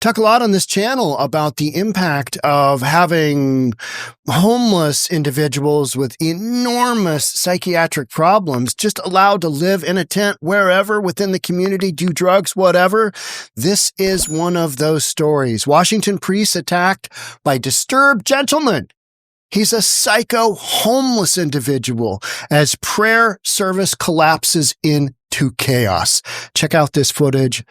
talk a lot on this channel about the impact of having homeless individuals with enormous psychiatric problems just allowed to live in a tent wherever within the community, do drugs, whatever. This is one of those stories. Washington priest attacked by disturbed gentlemen. He's a psycho homeless individual as prayer service collapses into chaos. Check out this footage.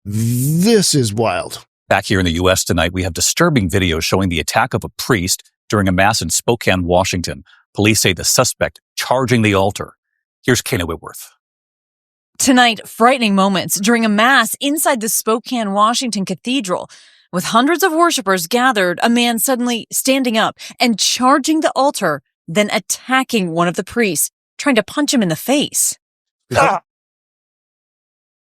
This is wild. Back here in the U.S. tonight, we have disturbing videos showing the attack of a priest during a mass in Spokane, Washington. Police say the suspect charging the altar. Here's Kayna Whitworth. Tonight, frightening moments during a mass inside the Spokane, Washington Cathedral. With hundreds of worshipers gathered, a man suddenly standing up and charging the altar, then attacking one of the priests, trying to punch him in the face. Ah.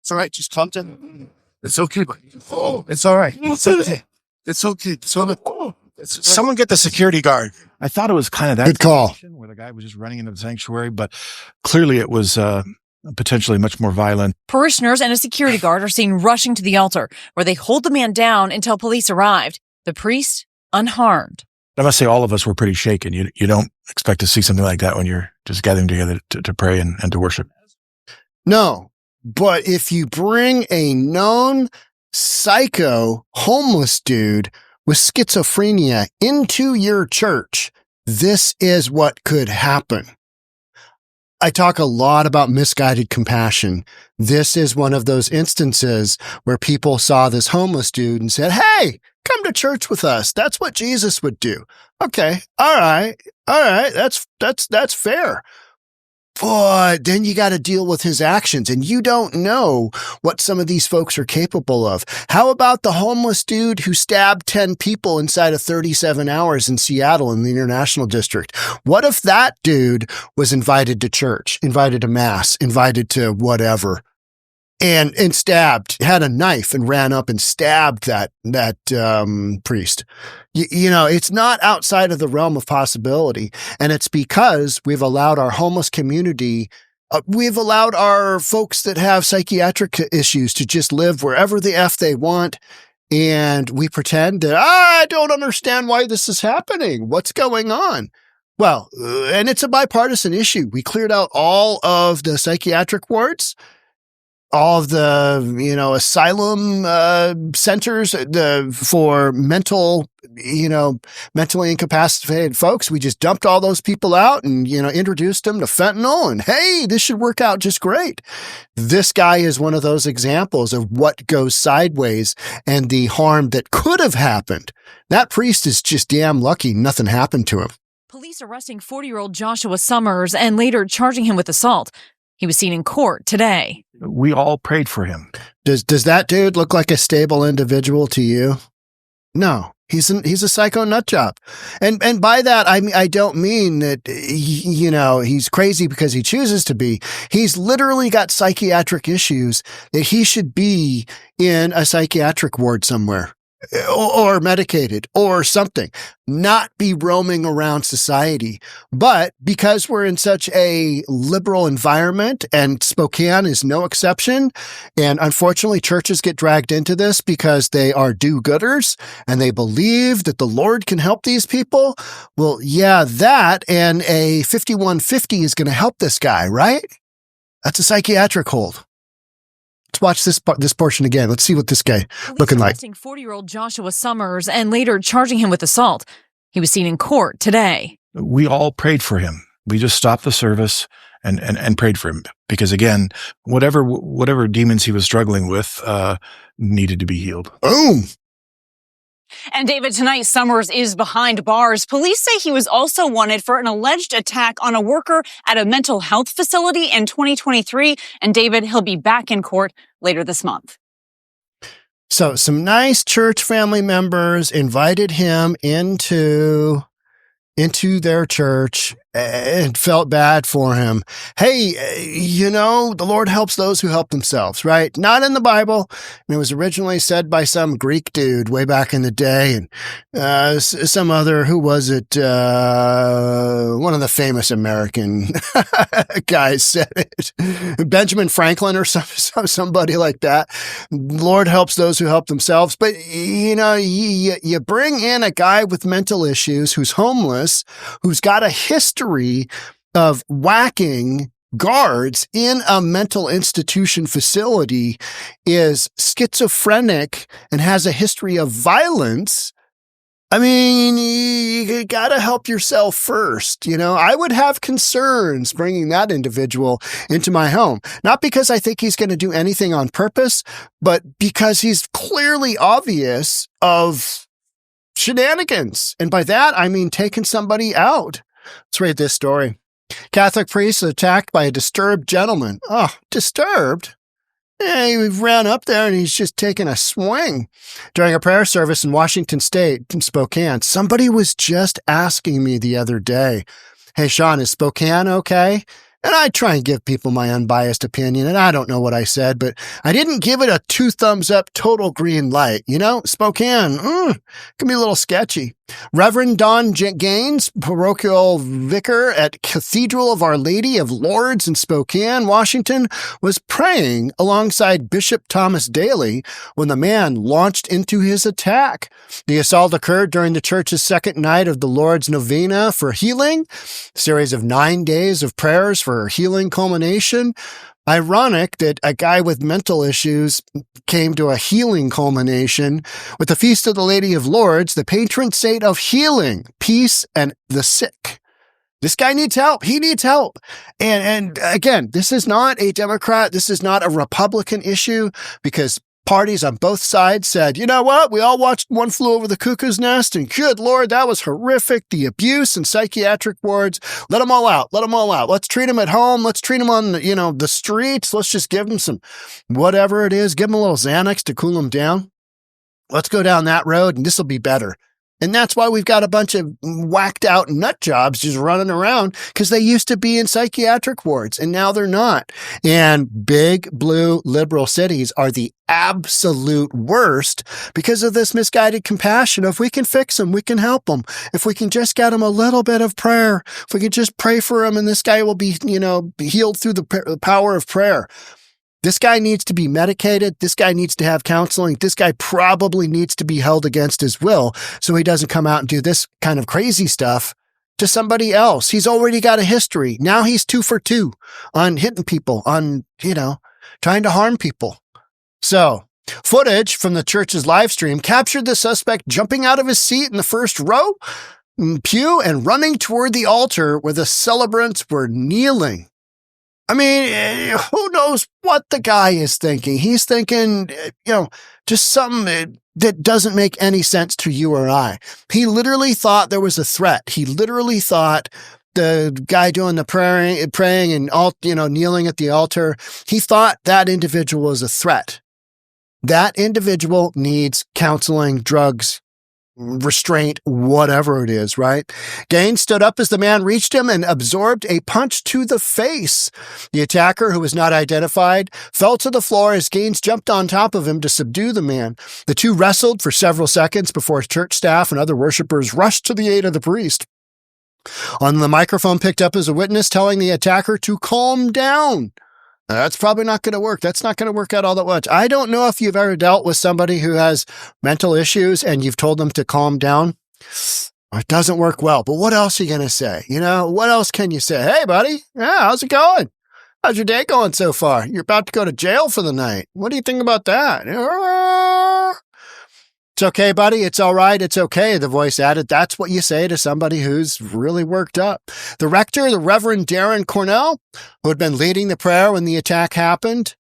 It's all right. Just calm down. It's okay, buddy. Oh, it's all right. It's okay. It's okay. Someone get the security guard. I thought it was kind of that Good call. situation where the guy was just running into the sanctuary, but clearly it was potentially much more violent. Parishioners and a security guard are seen rushing to the altar, where they hold the man down until police arrived. The priest, unharmed. I must say all of us were pretty shaken. You don't expect to see something like that when you're just gathering together to pray and to worship. No. But if you bring a known psycho homeless dude with schizophrenia into your church, this is what could happen. I talk a lot about misguided compassion. This is one of those instances where people saw this homeless dude and said, hey, come to church with us. That's what Jesus would do. Okay. All right. That's fair. But then you got to deal with his actions, and you don't know what some of these folks are capable of. How about the homeless dude who stabbed 10 people inside of 37 hours in Seattle in the International District? What if that dude was invited to church, invited to mass, invited to whatever, and stabbed, had a knife and ran up and stabbed that priest? You know, it's not outside of the realm of possibility. And it's because we've allowed our homeless community, we've allowed our folks that have psychiatric issues to just live wherever the F they want. And we pretend that, I don't understand why this is happening. What's going on? Well, and it's a bipartisan issue. We cleared out all of the psychiatric wards, all of the, asylum centers for mentally incapacitated folks. We just dumped all those people out and, introduced them to fentanyl, and hey, this should work out just great. This guy is one of those examples of what goes sideways and the harm that could have happened. That priest is just damn lucky nothing happened to him. Police arresting 40-year-old Joshua Summers and later charging him with assault. He was seen in court today. We all prayed for him. Does that dude look like a stable individual to you? No, he's a psycho nut job. And by that, I don't mean that, he's crazy because he chooses to be. He's literally got psychiatric issues that he should be in a psychiatric ward somewhere, or medicated or something, not be roaming around society. But because we're in such a liberal environment, and Spokane is no exception, and unfortunately churches get dragged into this because they are do-gooders and they believe that the Lord can help these people. Well, yeah, that and a 5150 is going to help this guy, right? That's a psychiatric hold. Let's watch this portion again. Let's see what this guy looking like. 40-year-old Joshua Summers and later charging him with assault. He was seen in court today. We all prayed for him. We just stopped the service and prayed for him because, again, whatever demons he was struggling with needed to be healed. Boom. And David, tonight Summers is behind bars. Police say he was also wanted for an alleged attack on a worker at a mental health facility in 2023. And David, he'll be back in court later this month. So some nice church family members invited him into their church, and felt bad for him. Hey, the Lord helps those who help themselves, right? Not in the Bible. And it was originally said by some Greek dude way back in the day. And some other, who was it? One of the famous American guys said it. Benjamin Franklin or somebody like that. Lord helps those who help themselves. But, you bring in a guy with mental issues who's homeless, who's got a history of whacking guards in a mental institution facility, is schizophrenic and has a history of violence. I mean, you gotta help yourself first. I would have concerns bringing that individual into my home. Not because I think he's going to do anything on purpose, but because he's clearly obvious of shenanigans. And by that, I mean taking somebody out. Let's read this story. Catholic priest attacked by a disturbed gentleman. Oh, disturbed? Yeah, he ran up there and he's just taking a swing. During a prayer service in Washington State, in Spokane, somebody was just asking me the other day, hey, Sean, is Spokane okay? And I try and give people my unbiased opinion, and I don't know what I said, but I didn't give it a 2 thumbs up total green light. Spokane, can be a little sketchy. Reverend Don Gaines, parochial vicar at Cathedral of Our Lady of Lourdes in Spokane, Washington, was praying alongside Bishop Thomas Daly when the man launched into his attack. The assault occurred during the church's second night of the Lord's Novena for healing, a series of 9 days of prayers for healing culmination. Ironic that a guy with mental issues came to a healing culmination with the Feast of the Lady of Lourdes, the patron saint of healing, peace, and the sick. This guy needs help. He needs help. And again, this is not a Democrat. This is not a Republican issue, because parties on both sides said, you know what? We all watched One Flew Over the Cuckoo's Nest, and good Lord, that was horrific. The abuse in psychiatric wards. Let them all out. Let them all out. Let's treat them at home. Let's treat them on, the streets. Let's just give them some whatever it is. Give them a little Xanax to cool them down. Let's go down that road, and this will be better. And that's why we've got a bunch of whacked out nut jobs just running around, because they used to be in psychiatric wards and now they're not. And big blue liberal cities are the absolute worst because of this misguided compassion. If we can fix them, we can help them. If we can just get them a little bit of prayer, if we can just pray for them, and this guy will be, healed through the power of prayer. This guy needs to be medicated. This guy needs to have counseling. This guy probably needs to be held against his will so he doesn't come out and do this kind of crazy stuff to somebody else. He's already got a history. Now he's 2 for 2 on hitting people, on, trying to harm people. So, footage from the church's live stream captured the suspect jumping out of his seat in the first row pew and running toward the altar where the celebrants were kneeling. I mean, who knows what the guy is thinking? He's thinking, just something that doesn't make any sense to you or I. He literally thought there was a threat. He literally thought the guy doing the praying and all, kneeling at the altar, he thought that individual was a threat. That individual needs counseling, drugs, restraint, whatever it is, right? Gaines stood up as the man reached him and absorbed a punch to the face. The attacker, who was not identified, fell to the floor as Gaines jumped on top of him to subdue the man. The two wrestled for several seconds before church staff and other worshipers rushed to the aid of the priest. On the microphone picked up as a witness telling the attacker to calm down. That's probably not going to work. That's not going to work out all that much. I don't know if you've ever dealt with somebody who has mental issues and you've told them to calm down. It doesn't work well. But what else are you going to say? What else can you say? Hey, buddy. Yeah, how's it going? How's your day going so far? You're about to go to jail for the night. What do you think about that? It's okay, buddy. It's all right. It's okay, the voice added. That's what you say to somebody who's really worked up. The rector, the Reverend Darren Cornell, who had been leading the prayer when the attack happened,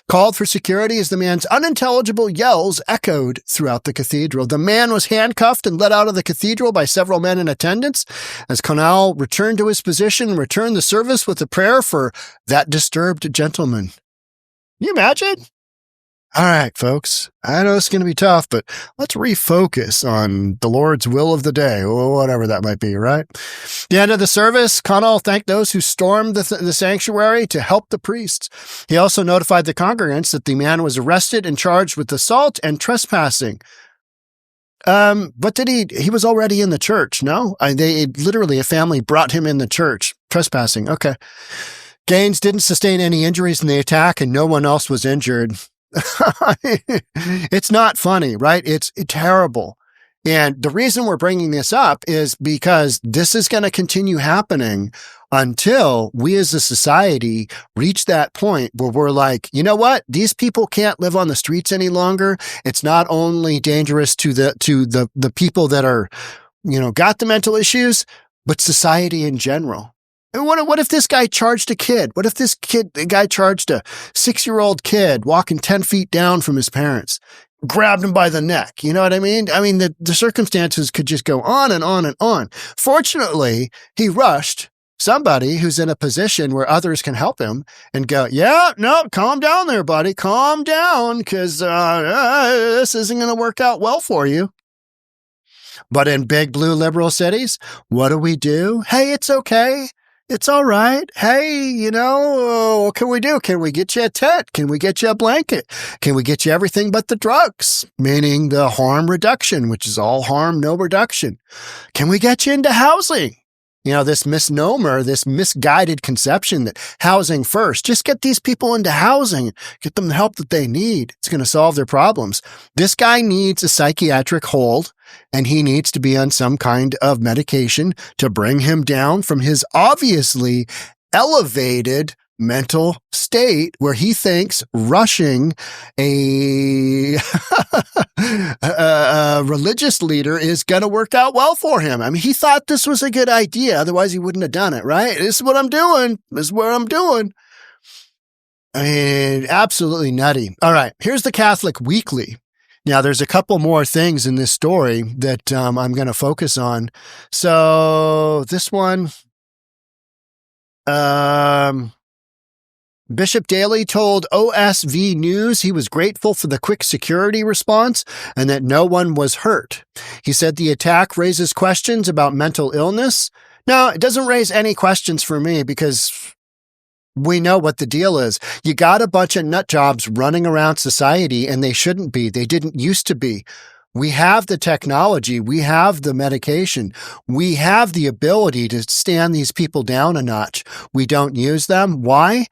called for security as the man's unintelligible yells echoed throughout the cathedral. The man was handcuffed and led out of the cathedral by several men in attendance. As Cornell returned to his position and returned the service with a prayer for that disturbed gentleman. Can you imagine? All right, folks. I know it's going to be tough, but let's refocus on the Lord's will of the day, or whatever that might be, right? The end of the service, Connell thanked those who stormed the sanctuary to help the priests. He also notified the congregants that the man was arrested and charged with assault and trespassing. But he was already in the church, no? A family brought him in the church. Trespassing, okay. Gaines didn't sustain any injuries in the attack, and no one else was injured. It's not funny, right? It's terrible. And the reason we're bringing this up is because this is going to continue happening until we as a society reach that point where we're like, you know what? These people can't live on the streets any longer. It's not only dangerous to the people that are, got the mental issues, but society in general. And what if this guy charged a kid? What if the guy charged a 6-year-old kid walking 10 feet down from his parents, grabbed him by the neck? You know what I mean? I mean, the circumstances could just go on and on and on. Fortunately, he rushed somebody who's in a position where others can help him and go, yeah, no, calm down there, buddy. Calm down, because this isn't going to work out well for you. But in big blue liberal cities, what do? Hey, it's okay. It's all right. Hey, what can we do? Can we get you a tent? Can we get you a blanket? Can we get you everything but the drugs? Meaning the harm reduction, which is all harm, no reduction. Can we get you into housing? This misnomer, this misguided conception that housing first, just get these people into housing, get them the help that they need. It's going to solve their problems. This guy needs a psychiatric hold, and he needs to be on some kind of medication to bring him down from his obviously elevated mental state where he thinks rushing a religious leader is going to work out well for him. I mean, he thought this was a good idea. Otherwise, he wouldn't have done it, right? This is what I'm doing. I mean, absolutely nutty. All right. Here's the Catholic Weekly. Now, there's a couple more things in this story that I'm going to focus on. So this one, Bishop Daly told OSV News he was grateful for the quick security response and that no one was hurt. He said the attack raises questions about mental illness. No, it doesn't raise any questions for me because we know what the deal is. You got a bunch of nut jobs running around society and they shouldn't be. They didn't used to be. We have the technology. We have the medication. We have the ability to stand these people down a notch. We don't use them. Why?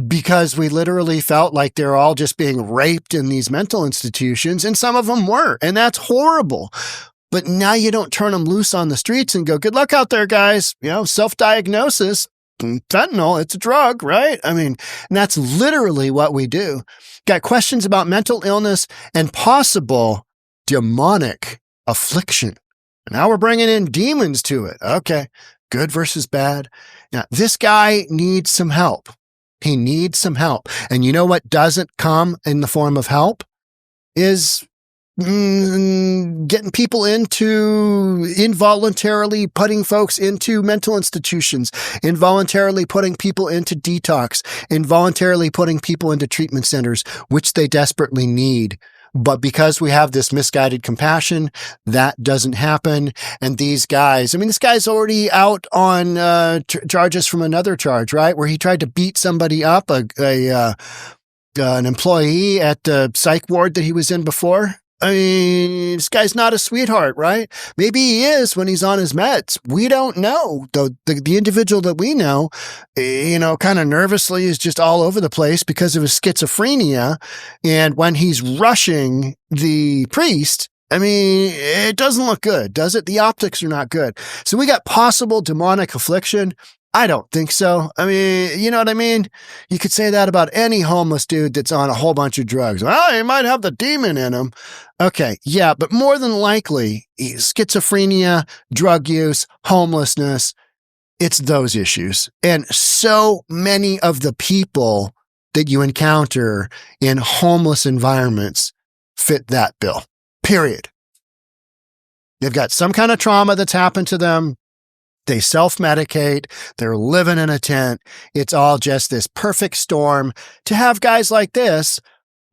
Because we literally felt like they're all just being raped in these mental institutions, and some of them were, and that's horrible. But now you don't turn them loose on the streets and go, good luck out there, guys. Self-diagnosis, fentanyl, it's a drug, right? I mean, and that's literally what we do. Got questions about mental illness and possible demonic affliction. Now we're bringing in demons to it. Okay, good versus bad. Now, this guy needs some help. He needs some help. And you know what doesn't come in the form of help is getting people involuntarily putting folks into mental institutions, involuntarily putting people into detox, involuntarily putting people into treatment centers, which they desperately need. But because we have this misguided compassion, that doesn't happen. And these guys, this guy's already out on charges from another charge, right? Where he tried to beat somebody up, an employee at the psych ward that he was in before. This guy's not a sweetheart, right? Maybe he is when he's on his meds. We don't know. The individual that we know, kind of nervously is just all over the place because of his schizophrenia. And when he's rushing the priest, it doesn't look good, does it? The optics are not good. So we got possible demonic affliction. I don't think so. You know what I mean? You could say that about any homeless dude that's on a whole bunch of drugs. Well, he might have the demon in him. Okay, yeah, but more than likely, schizophrenia, drug use, homelessness, it's those issues. And so many of the people that you encounter in homeless environments fit that bill, period. They've got some kind of trauma that's happened to them. They self-medicate. They're living in a tent. It's all just this perfect storm to have guys like this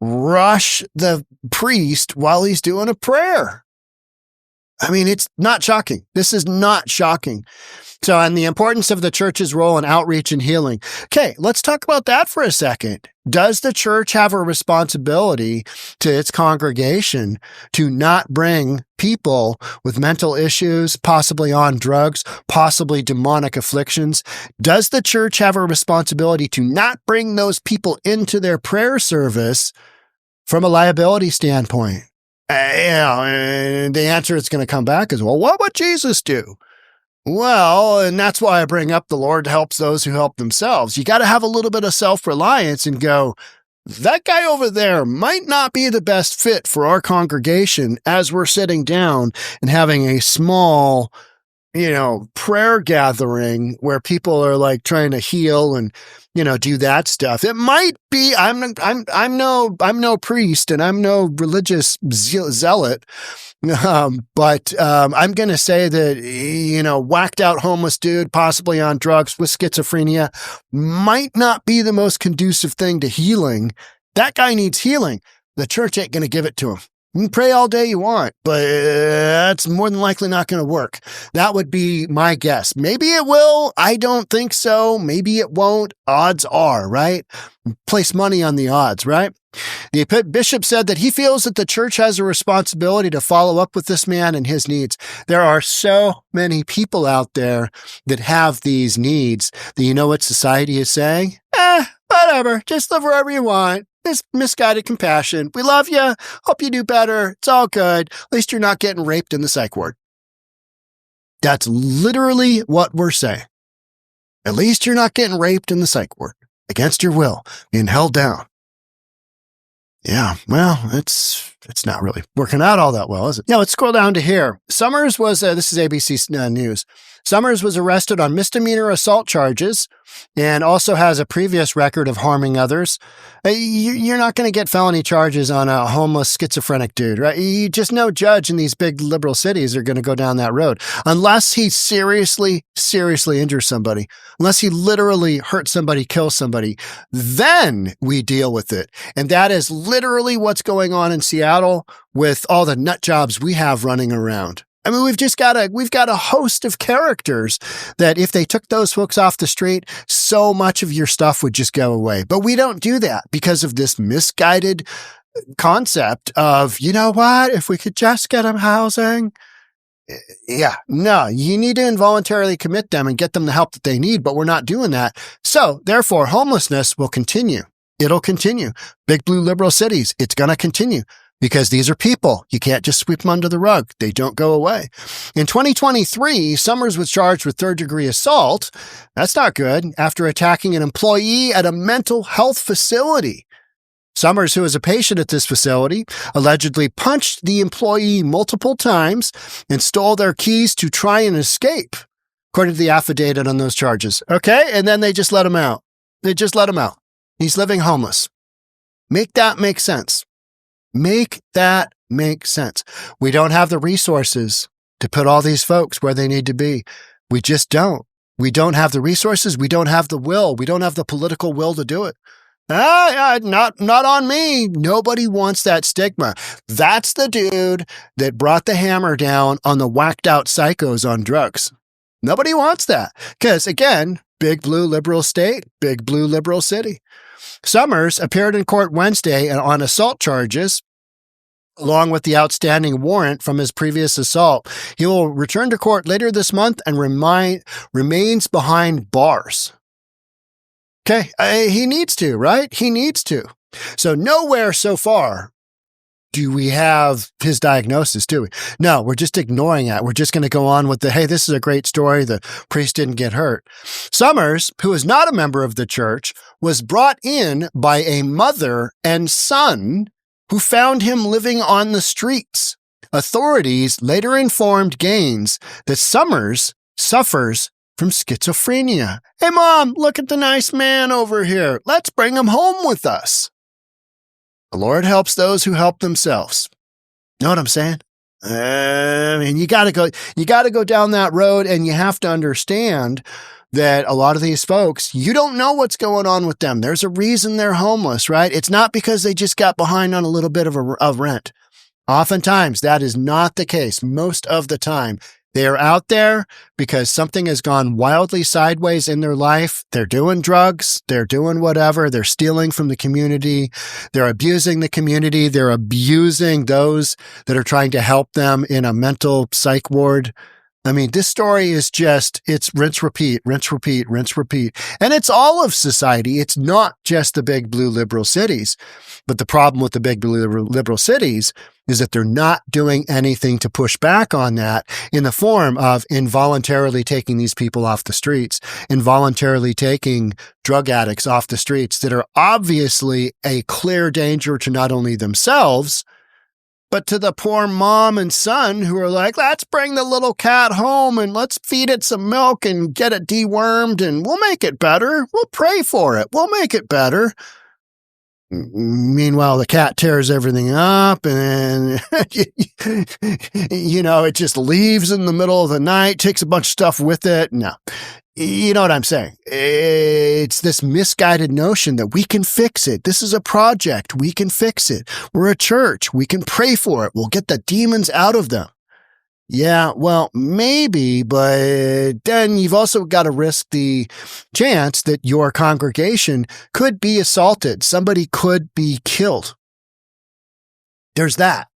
rush the priest while he's doing a prayer. I mean, it's not shocking. This is not shocking. So, and the importance of the church's role in outreach and healing. Okay, let's talk about that for a second. Does the church have a responsibility to its congregation to not bring people with mental issues, possibly on drugs, possibly demonic afflictions? Does the church have a responsibility to not bring those people into their prayer service from a liability standpoint? The answer that's going to come back is, well, what would Jesus do? Well, and that's why I bring up the Lord helps those who help themselves. You got to have a little bit of self-reliance and go, that guy over there might not be the best fit for our congregation as we're sitting down and having a small, prayer gathering where people are like trying to heal and, do that stuff. It might be, I'm no priest and I'm no religious zealot. But I'm going to say that, whacked out homeless dude, possibly on drugs with schizophrenia, might not be the most conducive thing to healing. That guy needs healing. The church ain't going to give it to him. You can pray all day you want, but that's more than likely not going to work. That would be my guess. Maybe it will. I don't think so. Maybe it won't. Odds are, right? Place money on the odds, right? The bishop said that he feels that the church has a responsibility to follow up with this man and his needs. There are so many people out there that have these needs that you know what society is saying? Whatever. Just live wherever you want. It's misguided compassion. We love you. Hope you do better. It's all good. At least you're not getting raped in the psych ward. That's literally what we're saying. At least you're not getting raped in the psych ward against your will, being held down. Yeah, well, it's not really working out all that well, is it? Yeah, let's scroll down to here. Summers was, this is ABC News. Summers was arrested on misdemeanor assault charges and also has a previous record of harming others. You're not going to get felony charges on a homeless schizophrenic dude, right? You just no judge in these big liberal cities are going to go down that road unless he seriously injures somebody, unless he literally hurts somebody, kills somebody. Then we deal with it. And that is literally what's going on in Seattle with all the nut jobs we have running around. I mean, we've got a host of characters that if they took those folks off the street, so much of your stuff would just go away. But we don't do that because of this misguided concept of, you know what, if we could just get them housing. Yeah, no, you need to involuntarily commit them and get them the help that they need, but we're not doing that. So therefore, homelessness will continue. It'll continue. Big blue liberal cities, it's going to continue. Because these are people. You can't just sweep them under the rug. They don't go away. In 2023, Summers was charged with third-degree assault. That's not good. After attacking an employee at a mental health facility. Summers, who is a patient at this facility, allegedly punched the employee multiple times and stole their keys to try and escape, according to the affidavit on those charges. Okay? And then they just let him out. He's living homeless. Make that make sense. Make that make sense. We don't have the resources to put all these folks where they need to be. We just don't. We don't have the resources. We don't have the will. We don't have the political will to do it. Not on me. Nobody wants that stigma. That's the dude that brought the hammer down on the whacked out psychos on drugs. Nobody wants that. Because again, big blue liberal state, big blue liberal city. Summers appeared in court Wednesday on assault charges, along with the outstanding warrant from his previous assault. He will return to court later this month and remains behind bars. Okay, he needs to, right? He needs to. So nowhere so far do we have his diagnosis, do we? No, we're just ignoring it. We're just going to go on with hey, this is a great story. The priest didn't get hurt. Summers, who is not a member of the church, was brought in by a mother and son who found him living on the streets. Authorities later informed Gaines that Summers suffers from schizophrenia. Hey, Mom, look at the nice man over here. Let's bring him home with us. The Lord helps those who help themselves. Know what I'm saying? I mean, you gotta go down that road, and you have to understand that a lot of these folks, you don't know what's going on with them. There's a reason they're homeless, right? It's not because they just got behind on a little bit of rent. Oftentimes, that is not the case. Most of the time, they are out there because something has gone wildly sideways in their life. They're doing drugs. They're doing whatever. They're stealing from the community. They're abusing the community. They're abusing those that are trying to help them in a mental psych ward. I mean, this story is it's rinse, repeat, rinse, repeat, rinse, repeat. And it's all of society. It's not just the big blue liberal cities. But the problem with the big blue liberal cities is that they're not doing anything to push back on that in the form of involuntarily taking these people off the streets, involuntarily taking drug addicts off the streets that are obviously a clear danger to not only themselves, but to the poor mom and son who are like, let's bring the little cat home and let's feed it some milk and get it dewormed and we'll make it better. We'll pray for it. We'll make it better. Meanwhile, the cat tears everything up and, it just leaves in the middle of the night, takes a bunch of stuff with it. No. You know what I'm saying? It's this misguided notion that we can fix it. This is a project. We can fix it. We're a church. We can pray for it. We'll get the demons out of them. Yeah, well, maybe, but then you've also got to risk the chance that your congregation could be assaulted. Somebody could be killed. There's that.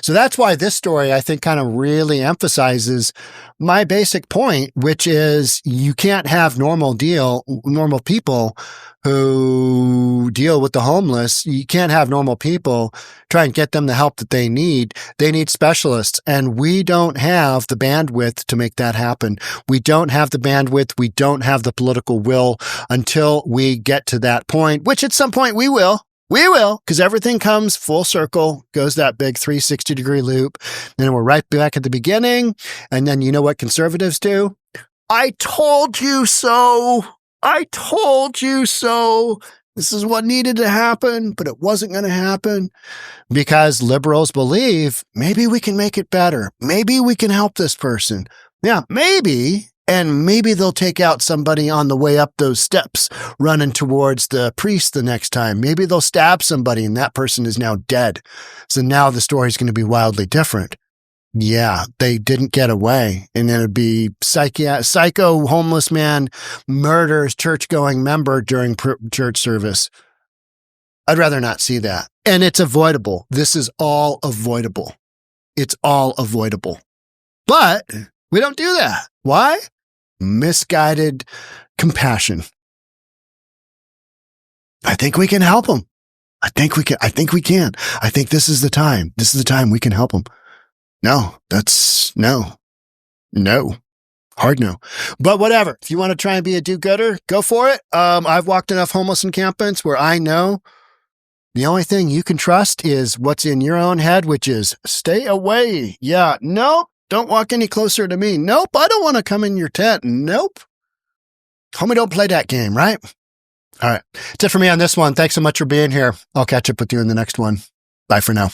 So that's why this story, I think, kind of really emphasizes my basic point, which is you can't have normal people who deal with the homeless. You can't have normal people try and get them the help that they need. They need specialists, and we don't have the bandwidth to make that happen. We don't have the bandwidth. We don't have the political will until we get to that point, which at some point we will. We will, because everything comes full circle, goes that big 360-degree loop. Then we're right back at the beginning. And then you know what conservatives do? I told you so. I told you so. This is what needed to happen, but it wasn't going to happen because liberals believe maybe we can make it better. Maybe we can help this person. Yeah, maybe. And maybe they'll take out somebody on the way up those steps running towards the priest the next time. Maybe they'll stab somebody and that person is now dead. So now the story's going to be wildly different. Yeah, they didn't get away. And then it'd be psycho homeless man murders church-going member during church service. I'd rather not see that. And it's avoidable. This is all avoidable. It's all avoidable. But we don't do that. Why? Misguided compassion. I think we can help them. I think we can. I think this is the time. This is the time we can help them. No. Hard no. But whatever. If you want to try and be a do-gooder, go for it. I've walked enough homeless encampments where I know the only thing you can trust is what's in your own head, which is stay away. Yeah. Nope. Don't walk any closer to me. Nope, I don't want to come in your tent. Nope. Homie, don't play that game, right? All right. That's it for me on this one. Thanks so much for being here. I'll catch up with you in the next one. Bye for now.